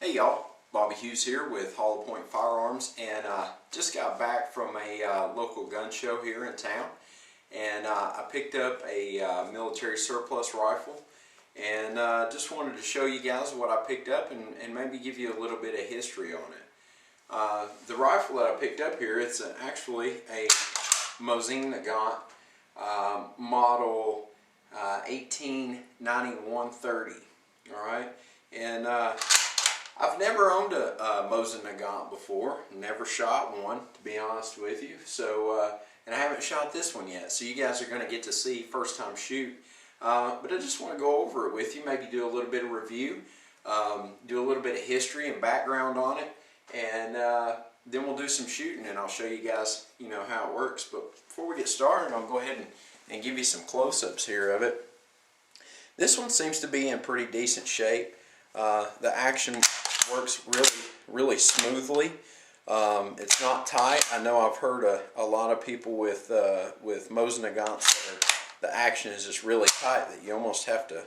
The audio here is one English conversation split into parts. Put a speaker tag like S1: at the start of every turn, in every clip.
S1: Hey y'all, Bobby Hughes here with Hollow Point Firearms, and just got back from a local gun show here in town, and I picked up a military surplus rifle, and just wanted to show you guys what I picked up and maybe give you a little bit of history on it. The rifle that I picked up here, it's actually a Mosin Nagant model 1891-30, alright, and I've never owned a Mosin Nagant before, never shot one, to be honest with you. So, and I haven't shot this one yet. So you guys are going to get to see first time shoot. But I just want to go over it with you, maybe do a little bit of review, do a little bit of history and background on it, and then we'll do some shooting, and I'll show you guys, how it works. But before we get started, I'll go ahead and give you some close-ups here of it. This one seems to be in pretty decent shape. The action works really smoothly. It's not tight. I know I've heard a lot of people with Mosin Nagants that the action is just really tight, that you almost have to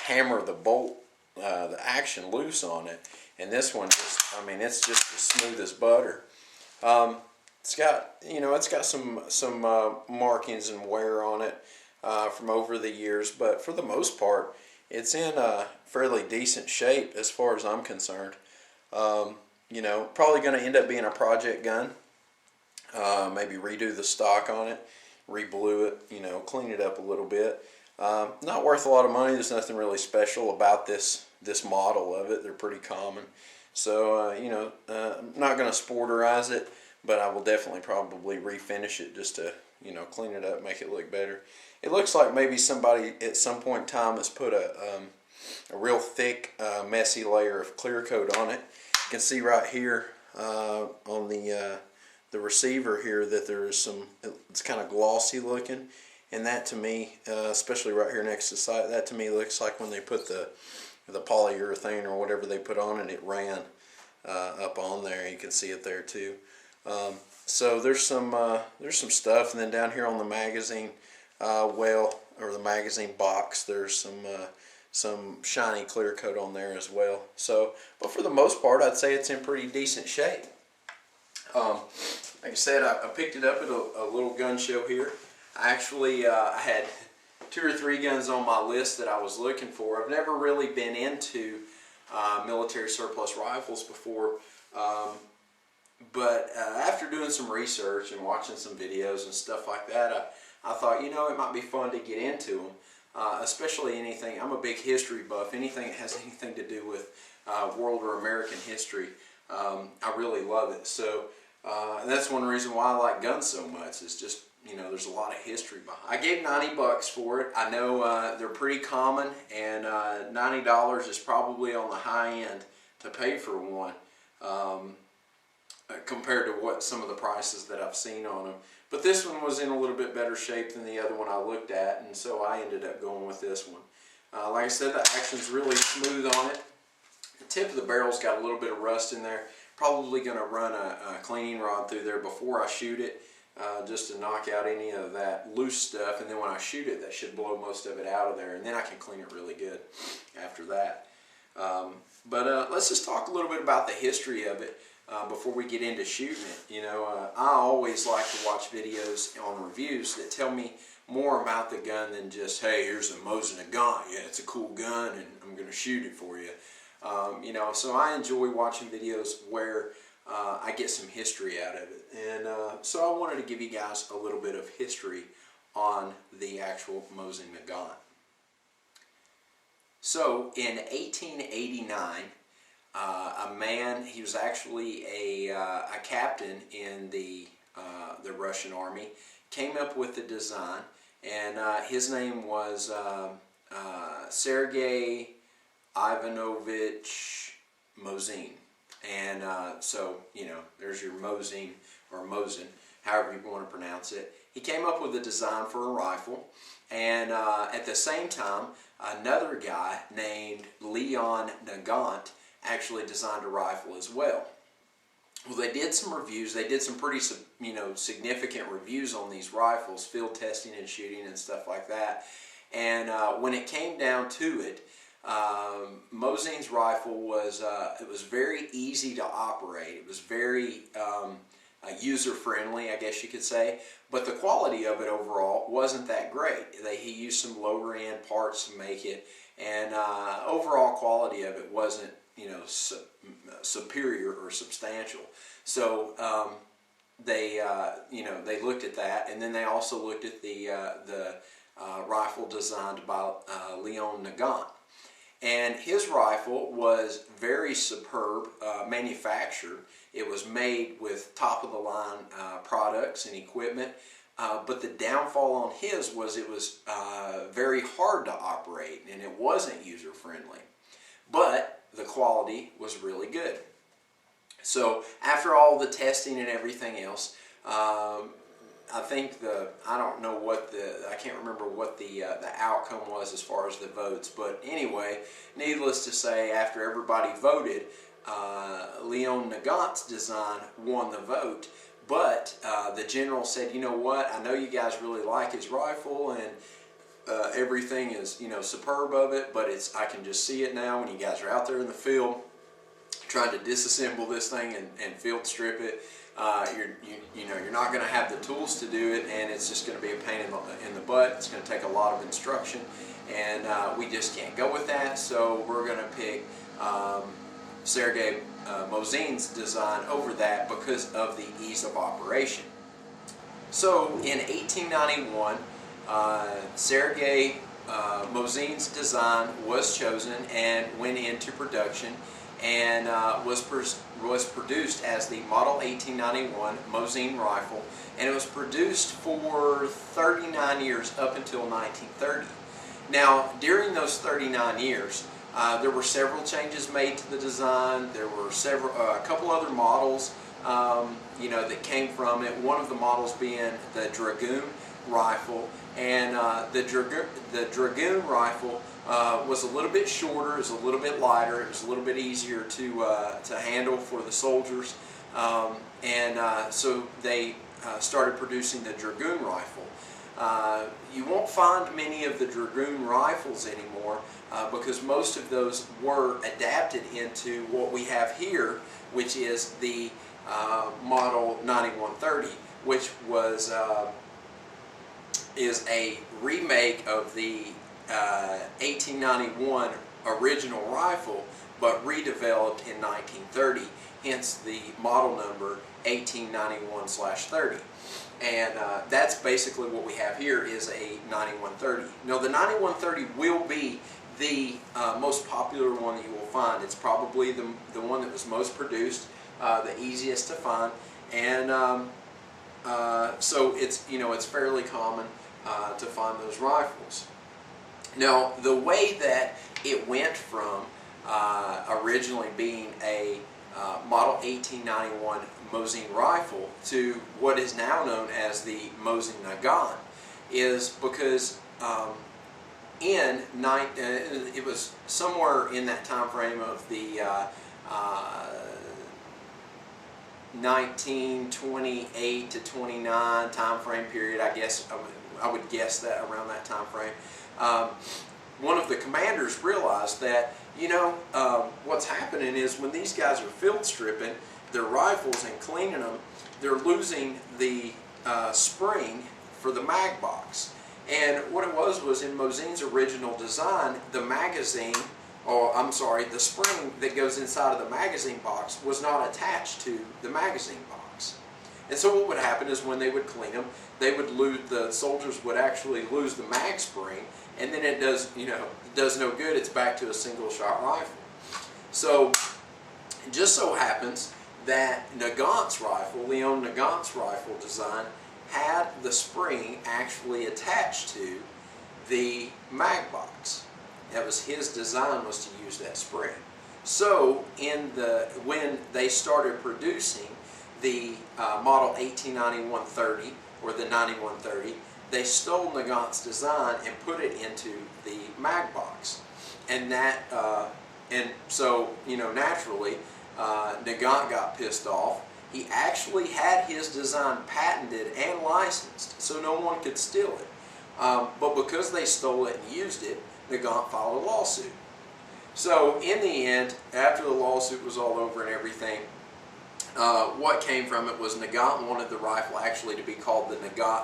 S1: hammer the bolt, the action loose on it. And this one it's just as smooth as butter. It's got some markings and wear on it from over the years, but for the most part, it's in a fairly decent shape as far as I'm concerned. Probably going to end up being a project gun. Maybe redo the stock on it, re-blue it, clean it up a little bit. Not worth a lot of money. There's nothing really special about this model of it. They're pretty common. So, I'm not going to sporterize it, but I will definitely probably refinish it just to, clean it up, make it look better. It looks like maybe somebody at some point in time has put a real thick, messy layer of clear coat on it. You can see right here on the receiver here that there is it's kind of glossy looking, and that to me, especially right here next to the sight, that to me looks like when they put the polyurethane or whatever they put on it, it ran up on there. You can see it there too. So there's some stuff, and then down here on the magazine or the magazine box, there's some shiny clear coat on there as well. So, but for the most part, I'd say it's in pretty decent shape. Like I said, I picked it up at a little gun show here. I actually had 2 or 3 guns on my list that I was looking for. I've never really been into military surplus rifles before, but after doing some research and watching some videos and stuff like that, I thought, it might be fun to get into them. Especially anything, I'm a big history buff, anything that has anything to do with world or American history, I really love it. So, and that's one reason why I like guns so much, is just, there's a lot of history behind it. I gave $90 for it. I know they're pretty common, and $90 is probably on the high end to pay for one, compared to what some of the prices that I've seen on them. But this one was in a little bit better shape than the other one I looked at, and so I ended up going with this one. Like I said, the action's really smooth on it. The tip of the barrel's got a little bit of rust in there. Probably going to run a cleaning rod through there before I shoot it, just to knock out any of that loose stuff, and then when I shoot it, that should blow most of it out of there, and then I can clean it really good after that. But let's just talk a little bit about the history of it. Before we get into shooting it, I always like to watch videos on reviews that tell me more about the gun than just, hey, here's a Mosin Nagant, yeah, it's a cool gun, and I'm going to shoot it for you. So I enjoy watching videos where I get some history out of it, and so I wanted to give you guys a little bit of history on the actual Mosin Nagant. So in 1889, a man, he was actually a captain in the Russian army, came up with the design, and his name was Sergei Ivanovich Mosin. And so, there's your Mosin, or Mosin, however you want to pronounce it. He came up with a design for a rifle, and at the same time, another guy named Leon Nagant actually designed a rifle as well. Well, they did some reviews. They did some pretty, significant reviews on these rifles, field testing and shooting and stuff like that. And when it came down to it, Mosin's rifle was it was very easy to operate. It was very user-friendly, I guess you could say, but the quality of it overall wasn't that great. He used some lower-end parts to make it, and overall quality of it wasn't, you know, superior or substantial. So you know, they looked at that, and then they also looked at the rifle designed by Mosin Nagant. And his rifle was very superb manufactured. It was made with top-of-the-line products and equipment, but the downfall on his was it was very hard to operate, and it wasn't user-friendly. But the quality was really good. So after all the testing and everything else, I think I don't know what I can't remember what the outcome was as far as the votes, but anyway, needless to say, after everybody voted, Mosin Nagant's design won the vote, but the general said, you know what, I know you guys really like his rifle, and everything is, you know, superb of it, but I can just see it now when you guys are out there in the field trying to disassemble this thing and field strip it. You're not going to have the tools to do it, and it's just going to be a pain in the butt. It's going to take a lot of instruction, and we just can't go with that. So we're going to pick Sergei Mosin's design over that because of the ease of operation. So in 1891, Sergei Mosin's design was chosen and went into production, and was produced as the Model 1891 Mosin rifle, and it was produced for 39 years up until 1930. Now, during those 39 years, there were several changes made to the design. There were a couple other models, you know, that came from it. One of the models being the Dragoon rifle, and the Dragoon rifle was a little bit shorter, it was a little bit lighter, it was a little bit easier to handle for the soldiers, so they started producing the Dragoon rifle. You won't find many of the Dragoon rifles anymore because most of those were adapted into what we have here, which is the Model 9130, which was is a remake of the 1891 original rifle, but redeveloped in 1930, hence the model number 1891/30. And that's basically what we have here is a 9130. Now the 9130 will be the most popular one that you will find. It's probably the one that was most produced, the easiest to find, and so it's, you know, it's fairly common to find those rifles. Now, the way that it went from originally being a Model 1891 Mosin rifle to what is now known as the Mosin Nagant is because it was somewhere in that time frame of the 1928 to 29 time frame period, I guess. I would guess that around that time frame. One of the commanders realized that, you know, what's happening is when these guys are field stripping their rifles and cleaning them, they're losing the spring for the mag box. And what it was in Mosin's original design, the magazine, or I'm sorry, the spring that goes inside of the magazine box was not attached to the magazine box. And so what would happen is when they would clean them, they would lose, the soldiers would actually lose the mag spring, and then it does, you know, does no good. It's back to a single shot rifle. So it just so happens that Nagant's rifle, Mosin Nagant's rifle design, had the spring actually attached to the mag box. That was his design, was to use that spring. So when they started producing the Model 1891-30 or the 9130, they stole Nagant's design and put it into the mag box, and so, you know, naturally Nagant got pissed off. He actually had his design patented and licensed, so no one could steal it. But because they stole it and used it, Nagant filed a lawsuit. So in the end, after the lawsuit was all over and everything, what came from it was Nagant wanted the rifle actually to be called the Nagant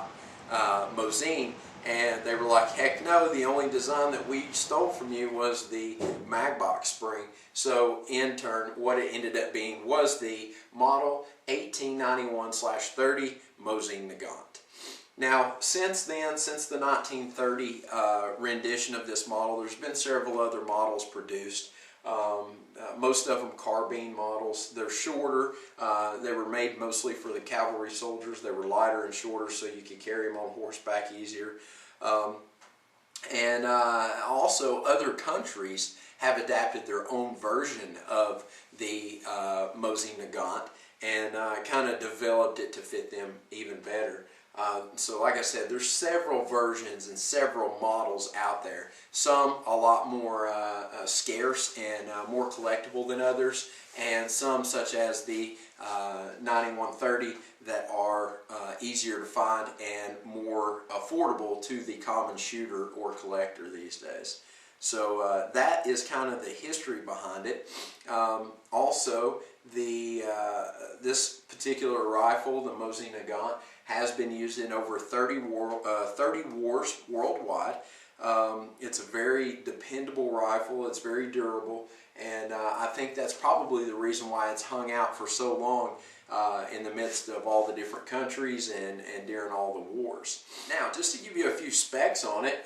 S1: Mosin, and they were like, heck no, the only design that we stole from you was the mag box spring. So in turn, what it ended up being was the model 1891/30 Mosin Nagant. Now, since then, since the 1930 rendition of this model, there's been several other models produced. Most of them carbine models. They're shorter. They were made mostly for the cavalry soldiers. They were lighter and shorter, so you could carry them on horseback easier. Also, other countries have adapted their own version of the Mosin Nagant and kind of developed it to fit them even better. So like I said, there's several versions and several models out there. Some a lot more scarce and more collectible than others, and some such as the 9130 that are easier to find and more affordable to the common shooter or collector these days. So that is kind of the history behind it. Also, this particular rifle, the Mosin Nagant, has been used in over 30 wars worldwide. It's a very dependable rifle. It's very durable, and I think that's probably the reason why it's hung out for so long in the midst of all the different countries and during all the wars. Now, just to give you a few specs on it,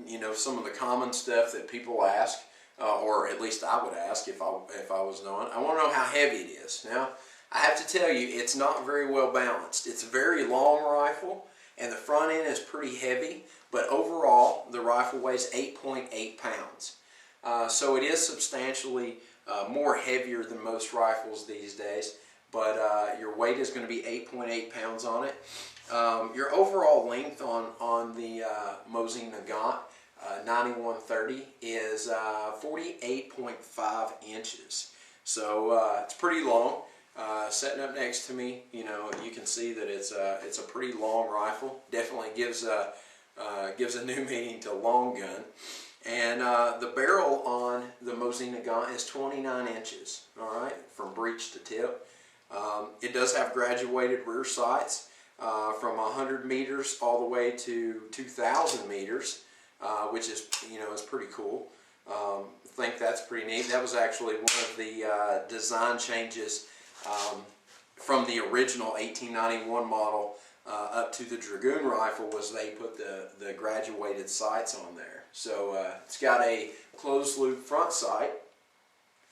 S1: you know, some of the common stuff that people ask, or at least I would ask if I was knowing. I want to know how heavy it is. Now, I have to tell you, it's not very well balanced. It's a very long rifle, and the front end is pretty heavy, but overall, the rifle weighs 8.8 pounds. So it is substantially more heavier than most rifles these days, but your weight is going to be 8.8 pounds on it. Your overall length on the Mosin Nagant 9130 is 48.5 inches. So it's pretty long. Setting up next to me, you know, you can see that it's a pretty long rifle. Definitely gives a new meaning to long gun. And the barrel on the Mosin Nagant is 29 inches. All right, from breech to tip. It does have graduated rear sights from 100 meters all the way to 2,000 meters, which is, you know, is pretty cool. I think that's pretty neat. That was actually one of the design changes from the original 1891 model up to the Dragoon rifle, was they put the graduated sights on there. So it's got a closed loop front sight,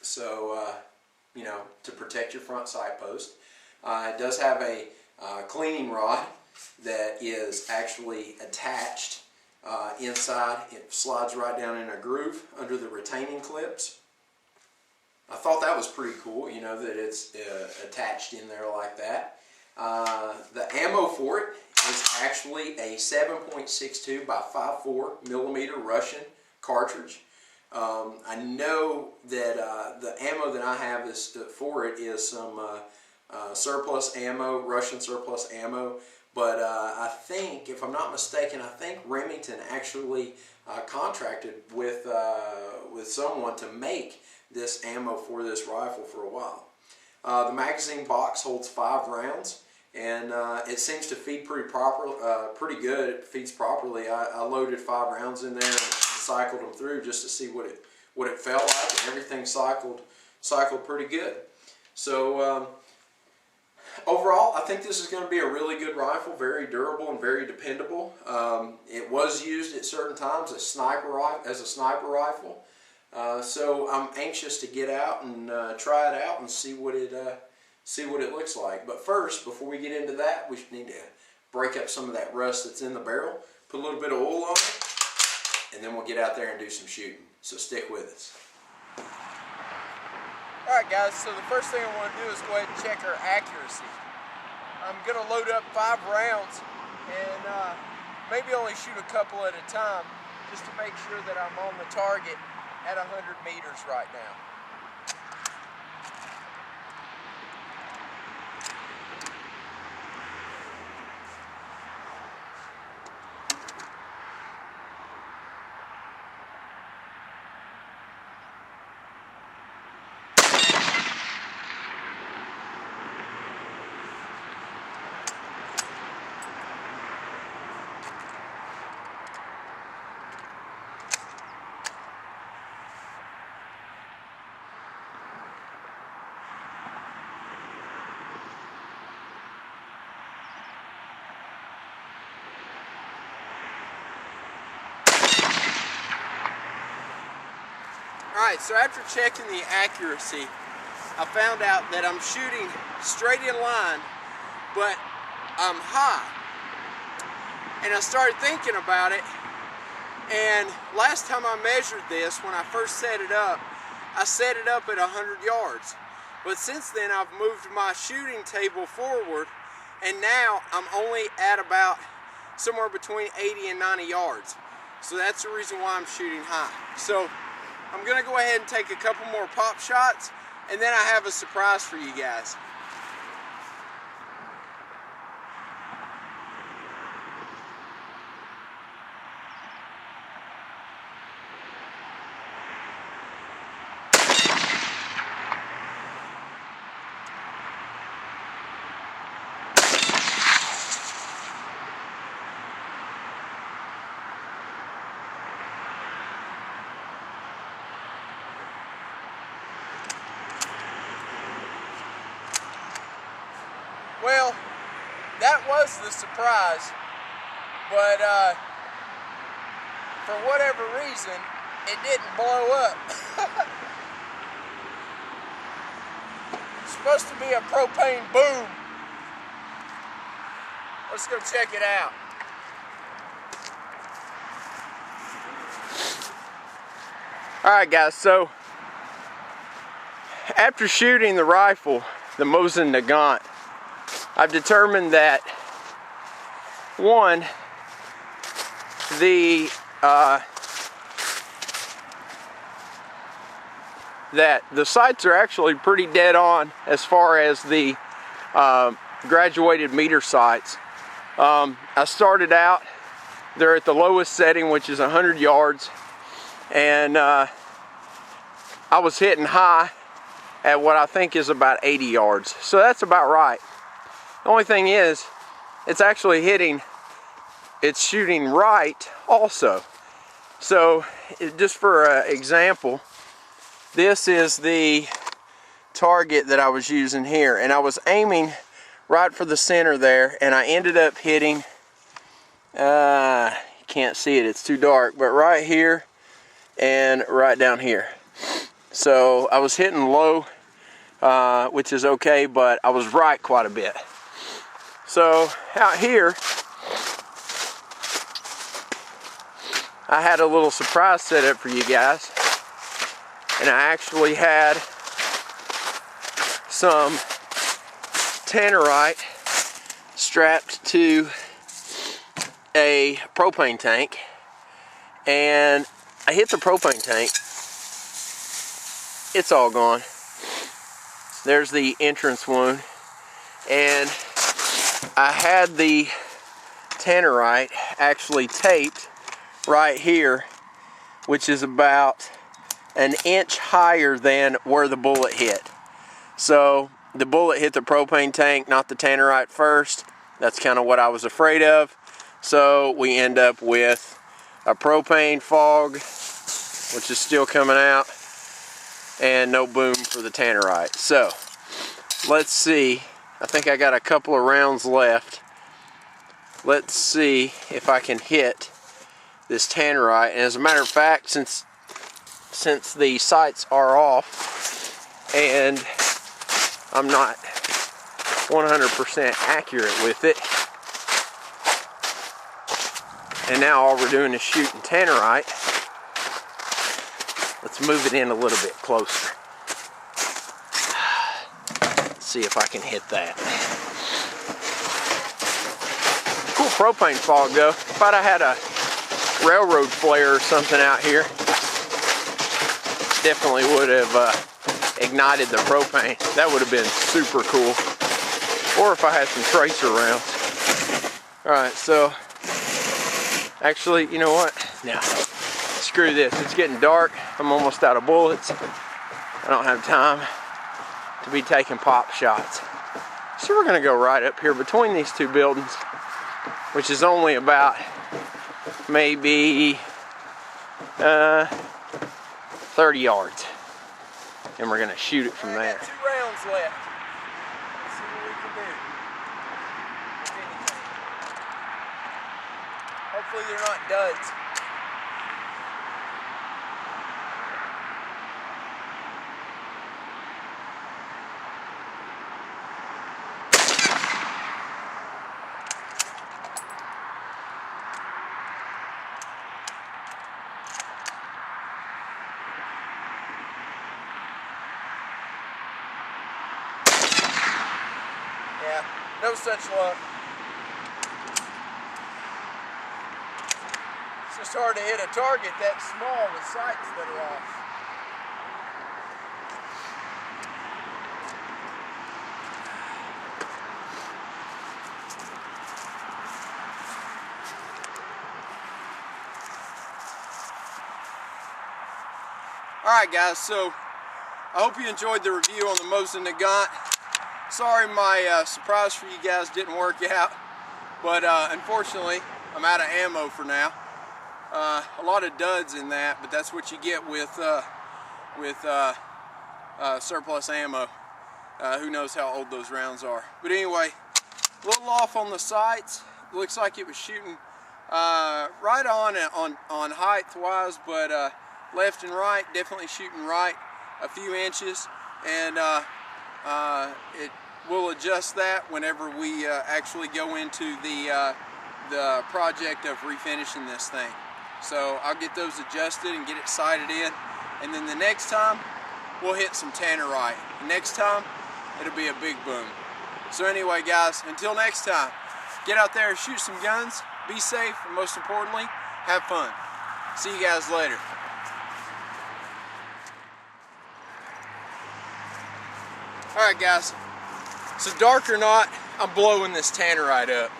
S1: so you know, to protect your front sight post. It does have a cleaning rod that is actually attached inside. It slides right down in a groove under the retaining clips. I thought that was pretty cool, you know, that it's attached in there like that. The ammo for it is actually a 7.62 by 5.4 millimeter Russian cartridge. I know that the ammo that I have for it is some surplus ammo, Russian surplus ammo, but I think, if I'm not mistaken, I think Remington actually contracted with someone to make this ammo for this rifle for a while. The magazine box holds 5 rounds, and it seems to feed pretty good. It feeds properly. I loaded 5 rounds in there and cycled them through just to see what it felt like, and everything cycled pretty good. So overall, I think this is going to be a really good rifle, very durable and very dependable. It was used at certain times as a sniper rifle. So I'm anxious to get out and try it out and see what it looks like. But first, before we get into that, we need to break up some of that rust that's in the barrel, put a little bit of oil on it, and then we'll get out there and do some shooting. So stick with us. Alright guys, so the first thing I want to do is go ahead and check our accuracy. I'm going to load up 5 rounds and maybe only shoot a couple at a time, just to make sure that I'm on the target at 100 meters right now. Alright, so after checking the accuracy, I found out that I'm shooting straight in line, but I'm high. And I started thinking about it, and last time I measured this, when I first set it up, I set it up at 100 yards. But since then, I've moved my shooting table forward, and now I'm only at about somewhere between 80 and 90 yards. So that's the reason why I'm shooting high. So I'm gonna go ahead and take a couple more pop shots, and then I have a surprise for you guys. Well, that was the surprise, but for whatever reason, it didn't blow up. It's supposed to be a propane boom. Let's go check it out. Alright guys, so after shooting the rifle, the Mosin Nagant, I've determined that one, that the sights are actually pretty dead on as far as the graduated meter sights. I started out, they're at the lowest setting, which is 100 yards, and I was hitting high at what I think is about 80 yards. So that's about right. The only thing is, it's actually hitting, it's shooting right also. So just for example, this is the target that I was using here, and I was aiming right for the center there, and I ended up hitting, you can't see it, it's too dark, but right here and right down here. So I was hitting low, which is okay, but I was right quite a bit. So out here, I had a little surprise set up for you guys, and I actually had some tannerite strapped to a propane tank, and I hit the propane tank. It's all gone. There's the entrance wound, and I had the tannerite actually taped right here, which is about an inch higher than where the bullet hit. So the bullet hit the propane tank, not the tannerite first. That's kind of what I was afraid of. So we end up with a propane fog, which is still coming out, and no boom for the tannerite. So let's see. I think I got a couple of rounds left. Let's see if I can hit this tannerite. And as a matter of fact, since the sights are off and I'm not 100% accurate with it, and now all we're doing is shooting tannerite, let's move it in a little bit closer. Let's see if I can hit that. Cool propane fog though. If I'd have had a railroad flare or something out here, definitely would have ignited the propane. That would have been super cool. Or if I had some tracer rounds. Alright, so actually, you know what? No, screw this. It's getting dark. I'm almost out of bullets. I don't have time to be taking pop shots. So we're gonna go right up here between these two buildings, which is only about maybe 30 yards. And we're gonna shoot it from there. Got 2 rounds left. Let's see what we can do. If anything. Hopefully they're not duds. Yeah, no such luck. It's just hard to hit a target that small with sights that are off. Alright guys, so I hope you enjoyed the review on the Mosin Nagant. Sorry my surprise for you guys didn't work out, but unfortunately I'm out of ammo for now. A lot of duds in that, but that's what you get with surplus ammo. Who knows how old those rounds are. But anyway, a little off on the sights. Looks like it was shooting right on height wise, but left and right, definitely shooting right a few inches, and it will adjust that whenever we actually go into the project of refinishing this thing. So I'll get those adjusted and get it sighted in, and then the next time we'll hit some tannerite. Next time it'll be a big boom. So anyway guys, until next time, get out there and shoot some guns, be safe, and most importantly, have fun. See you guys later. Alright guys, so dark or not, I'm blowing this tannerite up.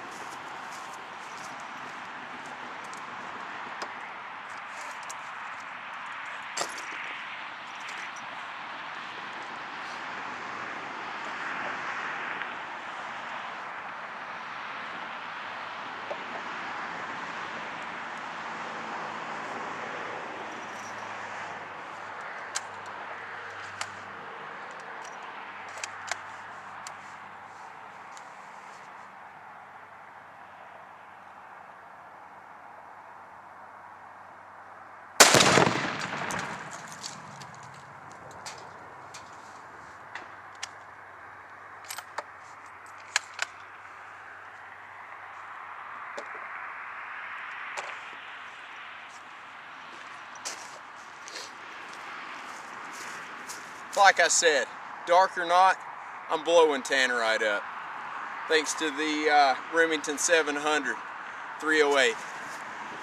S1: Like I said, dark or not, I'm blowing tannerite up. Thanks to the Remington 700 308.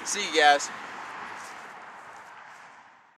S1: See you guys.